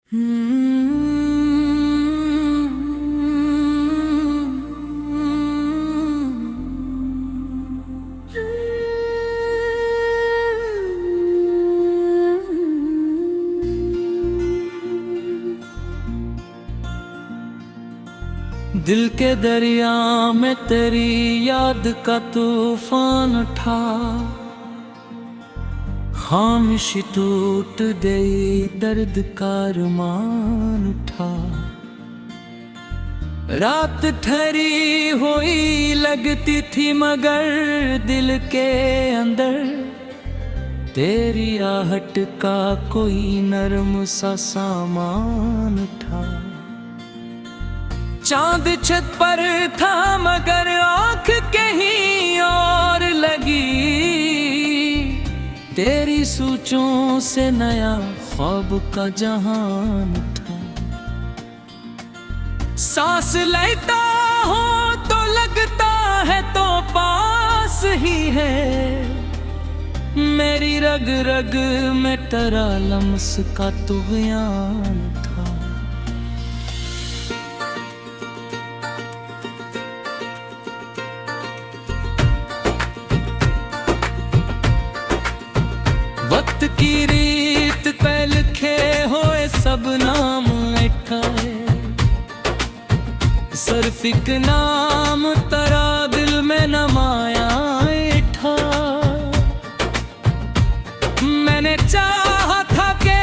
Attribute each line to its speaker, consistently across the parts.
Speaker 1: दिल के दरिया में तेरी याद का तूफान उठा, खामोशी टूट गई, दर्द का अरमान उठा। रात ठहरी हुई लगती थी मगर दिल के अंदर तेरी आहट का कोई नरम सा सामान उठा। चांद छत पर था मगर आँख कहीं और लगी, तेरी सोचों से नया ख्वाब का जहान था। सांस लेता हूँ तो लगता है तो पास ही है, मेरी रग रग में तेरा लम्स का तुग़यान था। वक्त की रीत पे लिखे हुए सब नाम लिखाए, सिर्फ एक नाम तेरा दिल में नमाया था। मैंने चाहा था कि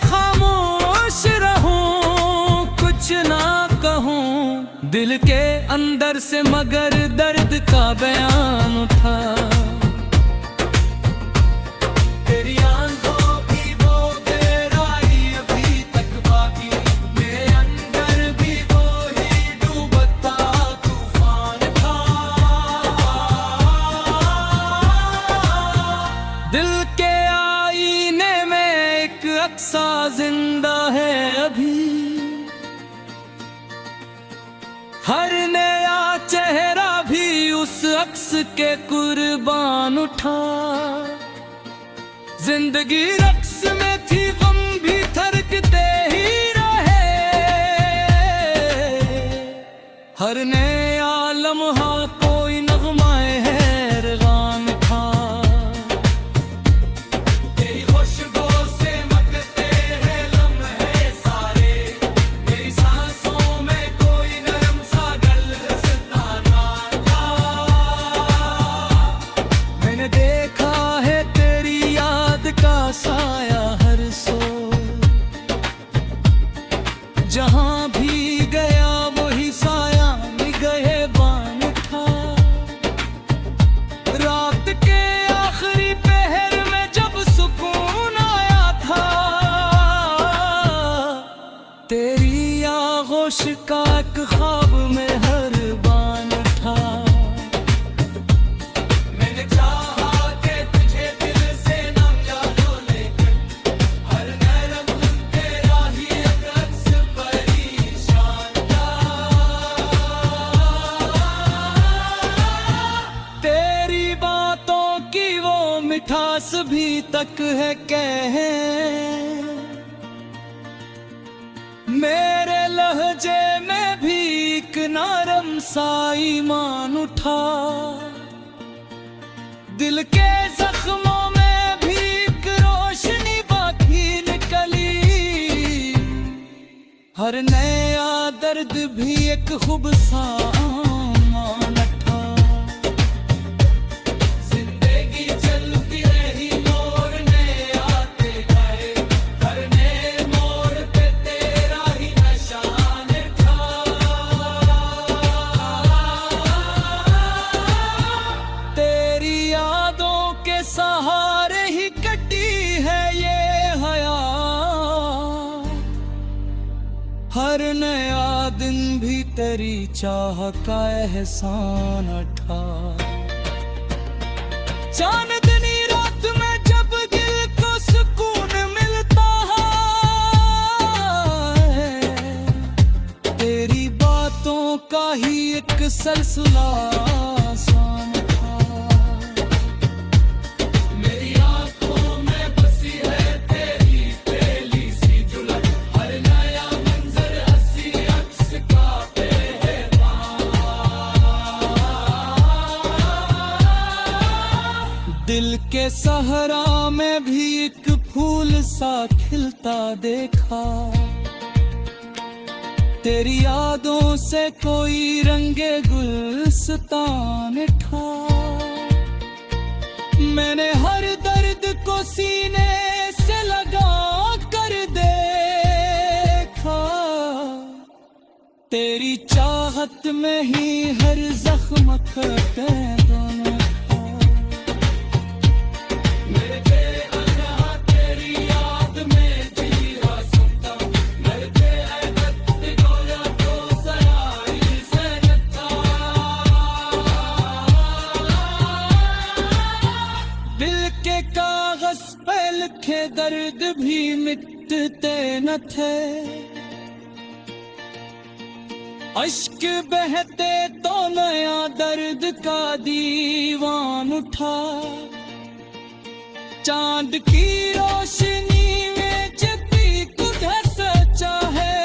Speaker 1: खामोश रहूं, कुछ ना कहूं दिल के अंदर से, मगर दर्द का बयान था। दिल के आईने में एक अक्सा जिंदा है अभी, हर नया चेहरा भी उस अक्स के कुर्बान उठा। जिंदगी रक्स में थी, गम भी थरकते ही रहे, हर नया लम्हा कोई नग़्मा-ए हैरगान था। तेरी खुशबू से महकते हैं लम्हे सारे, मेरी सांसों में कोई नरम सा गुलदस्ता था। मैंने देखा है तेरी याद का साया हर सो, जहां भी गया वही साया निगहबान था। रात के आखिरी पहर में जब सुकून आया था, तेरी आगोश का एक ख्वाब में हर बान था। मैंने चाहा कि तुझे दिल से ना जानो, लेकिन हर नरम तेरा ही एक अक्स परेशान था। तेरी बातों की वो मिठास भी तक है कहें, मेरे लहजे में भी एक नरम सा ईमान उठा। दिल के जख्मों में भी एक रोशनी बाकी निकली, हर नया दर्द भी एक खूब सा आमान था। जिंदगी चलती रही, मोड़ नए आते गए, हर नए मोड़ पे तेरा ही निशान था। तेरी यादों के सहारे ही कटी है ये हयात, हर नया दिन भी तेरी चाह का एहसान था। चांदनी रात में जब दिल को सुकून मिलता है, तेरी बातों का ही एक सिलसिला आसान था। मेरी आंखों में बसी है तेरी पहली सी झलक, हर सहरा में भी एक फूल सा खिलता देखा, तेरी यादों से कोई रंगे गुलस्तान था। मैंने हर दर्द को सीने से लगा कर देखा, तेरी चाहत में ही हर जख्म खटे दोनों। कागज पे लिखे दर्द भी मिटते न थे, अश्क बहते तो नया दर्द का दीवान उठा। चांद की रोशनी में जब भी तुझे सचा है,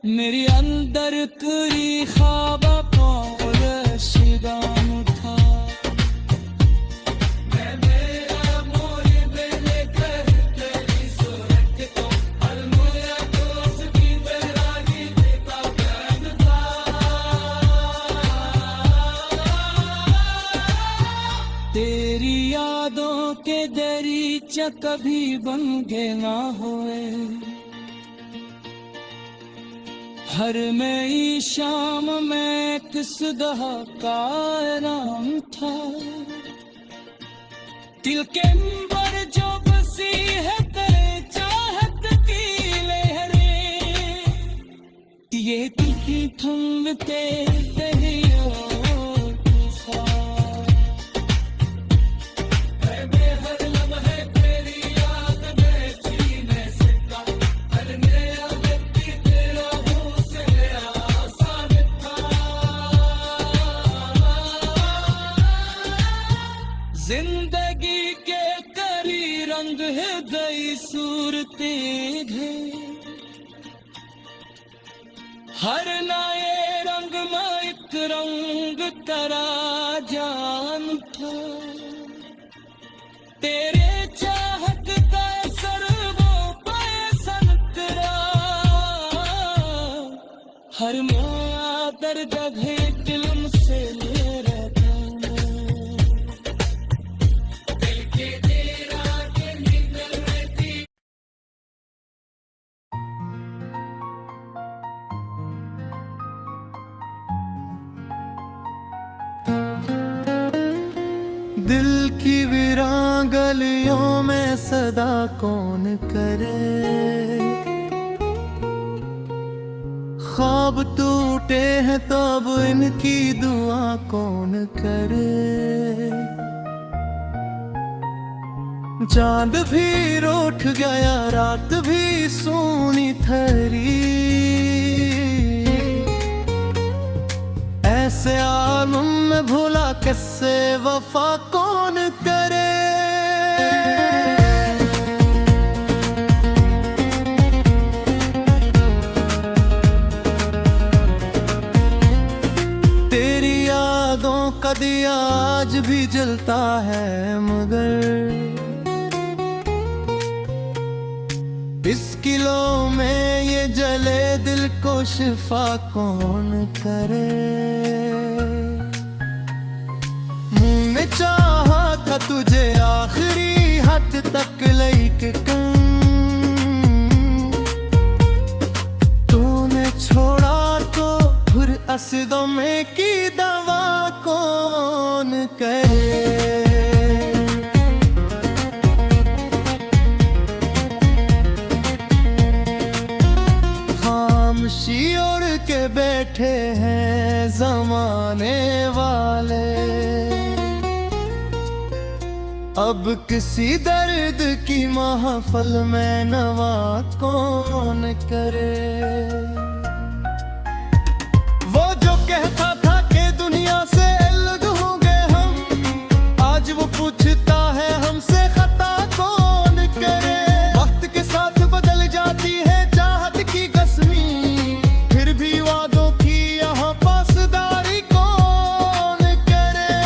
Speaker 1: मेरी अंदर करी ख्वाब को रशीदान उठा। तेरी यादों के दरीचा कभी बन के ना होए, हर नई शाम में किस दहा का नाम था। दिल के अंबर जो बसी है तेरे चाहत की लहरें, ये दिल की थमते जिंदगी के करी रंग हृदय सूरतें हैं, हर नए रंग में एक रंग तरा जान था। तेरे चाहत का असर वो पैसन करा, हर माया दर्द है दिल से ले रहा।
Speaker 2: दिल की वीरान गलियों में सदा कौन करे, ख्वाब टूटे हैं तो अब इनकी दुआ कौन करे। चांद भी रूठ गया रात भी सूनी ठहरी, ऐसे आलम में भूला कैसे वफा कौन करे। तेरी यादों का दिया आज भी जलता है, मगर इस किलो में ये जले दिल को शिफा कौन करे। मुंह में चाहा था तुझे आखिरी हद तक लेके तूने छोड़ा तो फिर असदों में की दवा कौन करे। ओढ़ के बैठे हैं जमाने वाले, अब किसी दर्द की महफल में नवा कौन करे। वो जो कहता था कि दुनिया से अलग होंगे हम, आज वो पूछता है हमसे खता कौन करे। वक्त के साथ बदल जाती है चाहत की कसमी, फिर भी वादों की यहाँ पासदारी कौन करे।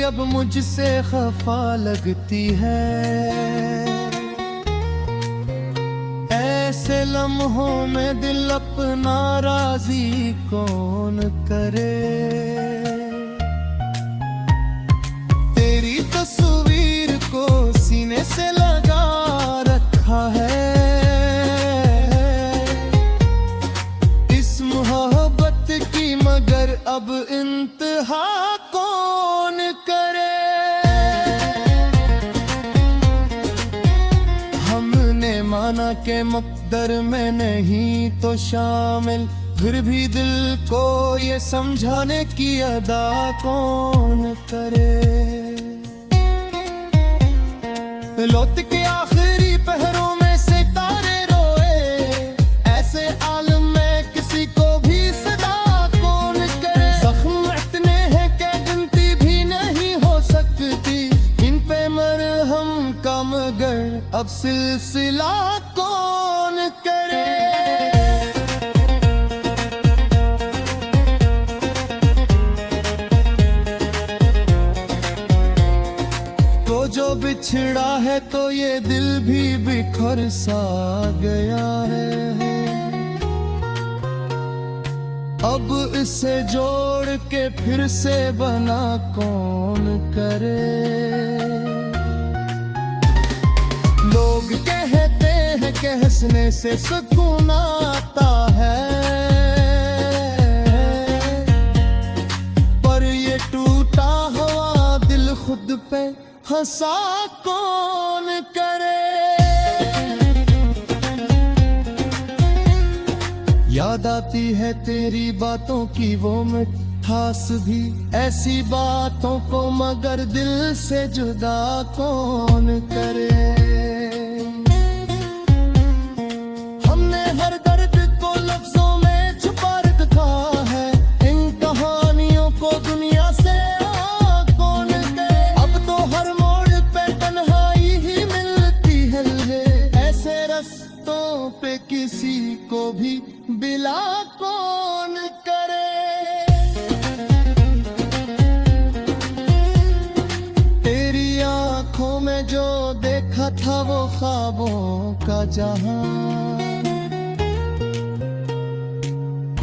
Speaker 2: अब मुझसे खफा लगती है। ऐसे लम्हों में दिल अपना राजी कौन करे। तेरी तस्वीर को सीने से लगा रखा है। इस मोहब्बत की मगर अब इंतहा कौन करे। हमने माना के मुक़द्दर में नहीं तो शामिल, फिर भी दिल को ये समझाने की अदा कौन करे। लौट के आखिरी पहरों में सितारे रोए, ऐसे आलम में किसी को भी सदा कौन करे। जख्म इतने हैं कि गिनती भी नहीं हो सकती, इन पे मरहम का मगर अब सिलसिला कौन करे। जो बिछड़ा है तो ये दिल भी बिखर सा गया है। अब इसे जोड़ के फिर से बना कौन करे। लोग कहते हैं कि हंसने से सुकून आता है, पर ये टूटा हुआ दिल खुद पे हंसा कौन करे। याद आती है तेरी बातों की वो मिठास भी, ऐसी बातों को मगर दिल से जुदा कौन करे। हमने हर दर्द को लफ्जों में छुपा रखा है, इन कहानियों को दुनिया से कौन करे। अब तो हर पे किसी को भी बिला कौन करे। तेरी आंखों में जो देखा था वो ख्वाबों का जहां,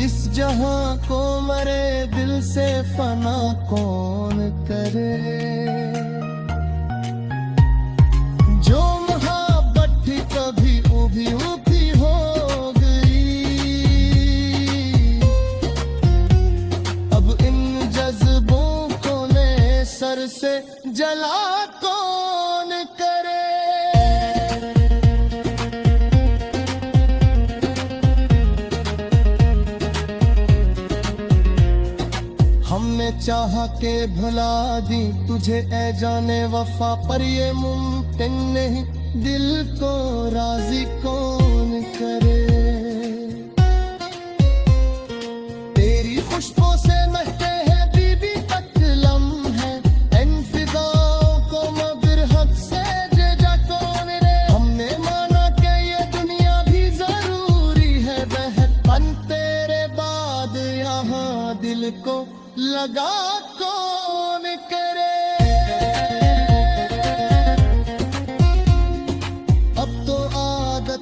Speaker 2: इस जहां को मरे दिल से फना कौन करे। जो मोहब्बत थी कभी उभी उठी हो गई, अब इन जज्बों को ने सर से जला कौन करे। हमने चाहा के भुला दी तुझे ए जाने वफा, पर ये मुमकिन नहीं, दिल को राजी कौन करे। तेरी खुशबू से महके हैं बीबी तक लम्हे, इन फिजाओं को मगर हद से जा कौन रे। हमने माना कि ये दुनिया भी जरूरी है बहन, तेरे बाद यहाँ दिल को लगा कौन करे।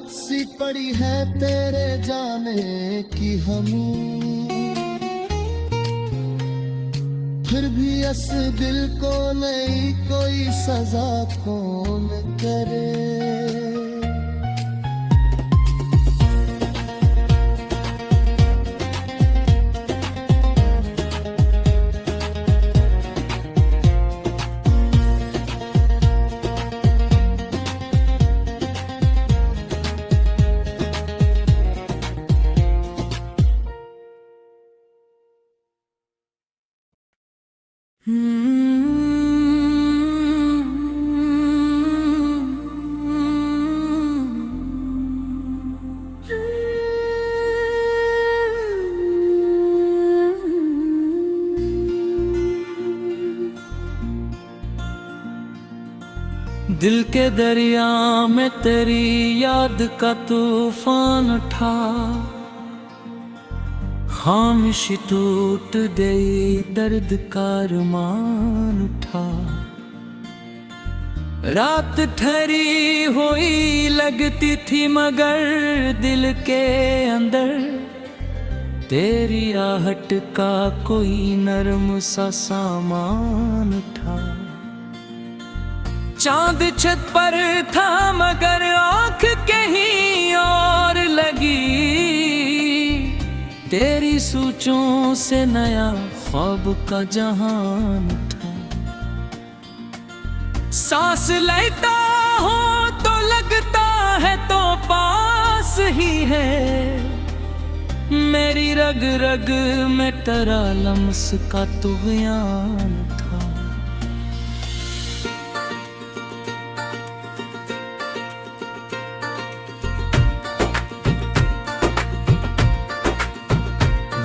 Speaker 2: सी पड़ी है तेरे जाने की हमें, फिर भी इस दिल को नहीं कोई सजा कौन करे।
Speaker 1: दिल के दरिया में तेरी याद का तूफान उठा, खामोश टूट गई, दर्द का अरमान उठा। रात ठहरी हुई लगती थी मगर दिल के अंदर तेरी आहट का कोई नरम सा सामान था। चांद छत पर था मगर आंख कहीं और लगी। तेरी सोचों से नया ख्वाब का जहान था। सांस लेता हूँ तो लगता है तो पास ही है। मेरी रग रग में तेरा लम्स का तुग़यान था।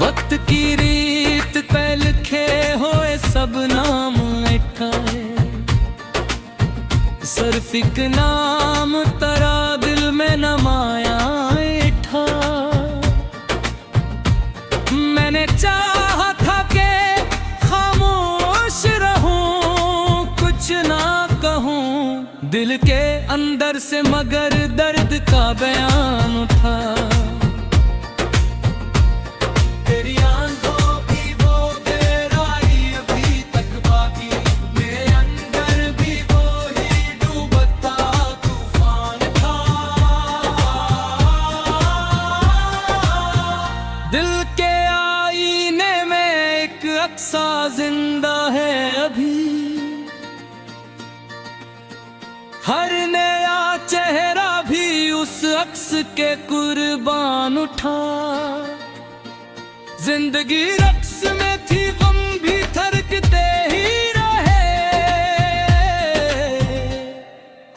Speaker 1: वक्त की रीत पे लिखे हुए सब नाम मिटाए। सिर्फ एक नाम तेरा दिल में नमाया था। मैंने चाहा था कि खामोश रहूं, कुछ ना कहूं दिल के अंदर से, मगर दर्द का बयान था। तेरी आंखों की वो गहराई अभी तक बाकी, मेरे अंदर भी वो ही डूबता तूफान था। दिल के आईने में एक अक्सा जिंदा है अभी। हर नया चेहरा भी उस अक्स के कुर्बान उठा। जिंदगी रक्स में थी, गम भी थरकते ही रहे।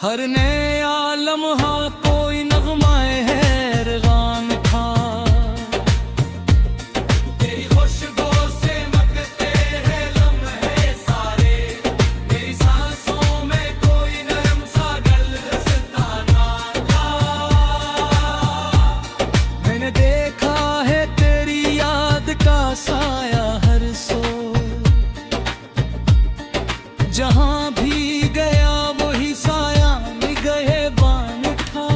Speaker 1: हर नया लम्हा कोई नगमाए हैरगान था। तेरी खुशबू से महकते हैं लम्हे सारे। मेरी सांसों में कोई नरम सा गुलदस्ताना था। मैंने देखा है तेरी याद का साया हर सो। जहां भी गया वही साया निगहबान था।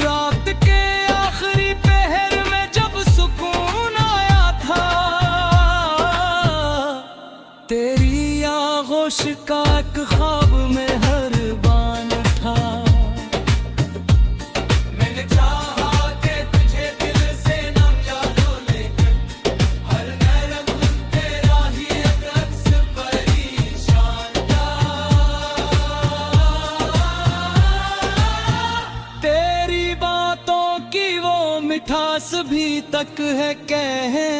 Speaker 1: रात के आखिरी पहर में जब सुकून आया था, तेरी आगोश का एक ख्वाब में हर बान था। मैंने चाहा कि तुझे दिल से ना जानो, लेकिन हर नरम तेरा ही एक अक्स परेशान था। तेरी बातों की वो मिठास भी तक है कहें।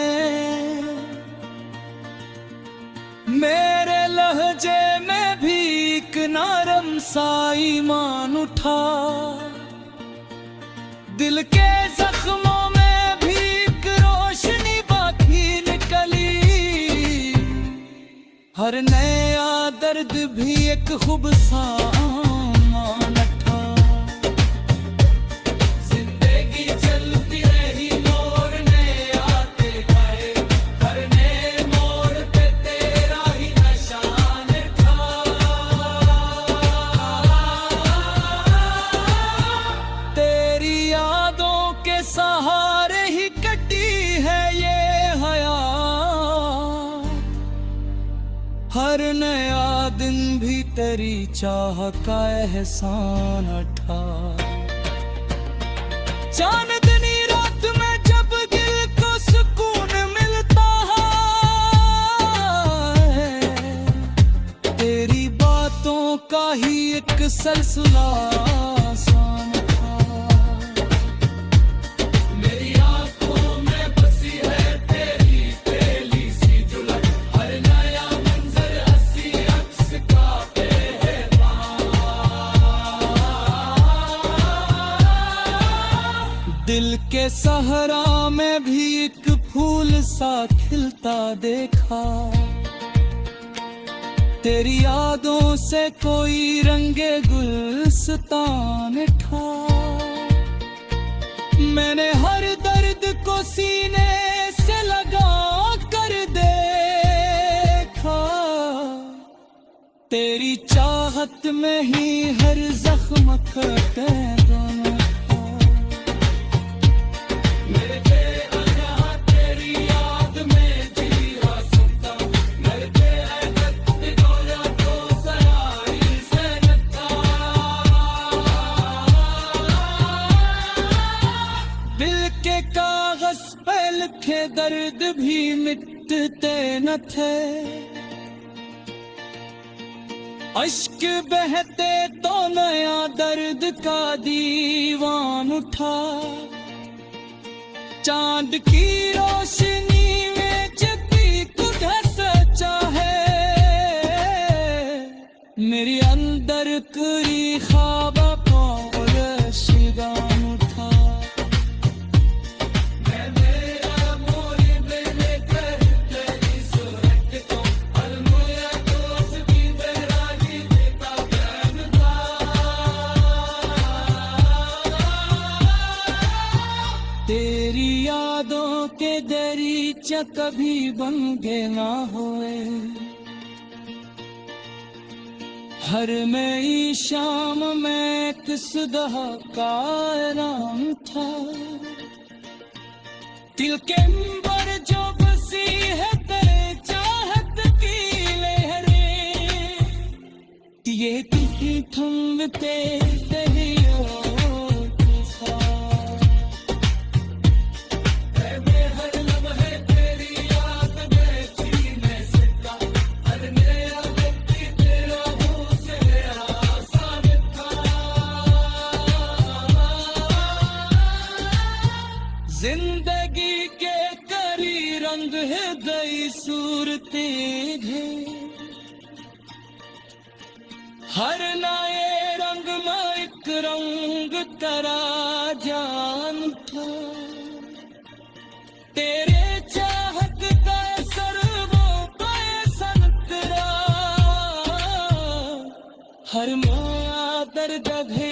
Speaker 1: मेरे लहजे में भी एक नरम सा ईमान उठा। दिल के जख्मों में भी एक रोशनी बाकी निकली। हर नया दर्द भी एक खूब सा आमान था। जिंदगी चलती रही, मोड़ नए आते गए। हर नए मोड़ पे तेरा ही निशान था। तेरी यादों के सहारे ही कटी है ये हयात। हर नया दिन भी तेरी चाह का एहसान था। चांदनी रात में जब दिल को सुकून मिलता है, तेरी बातों का ही एक सिलसिला आसान था। मेरी आंखों में बसी है तेरी पहली सी झलक। हर नया मंजर हंसी अक्स का दिल के सहरा में भी एक फूल सा खिलता देखा। तेरी यादों से कोई रंगे गुलस्तान था। मैंने हर दर्द को को सीने से लगा कर देखा, तेरी चाहत में ही हर जख्म खटे दोनों था। मेरे बेअज़ा तेरी याद में जी रहा सुनता, मेरे बेअदब निगोया तो सयारी से नता। दिल के कागज पे लिखे दर्द भी मिटते न थे, अश्क बहते तो नया दर्द का दीवान उठा। चांद की रोशनी में जबी तुझे सचा है, मेरे अंदर करी ख्वाब और शिगान उठा। तेरी यादों के दरीचा कभी बन गए ना होए, हर नई शाम में एक सुबह का आराम था। दिल के अंबर जो बसी है तेरे चाहत की लहरें, ये कितनी थमते तेरी जिंदगी के करी रंग है गई सूरते है, हर नए रंग में एक रंग तरा जान था। तेरे चाहत का असर वो पैसन तेरा, हर माया दर्द है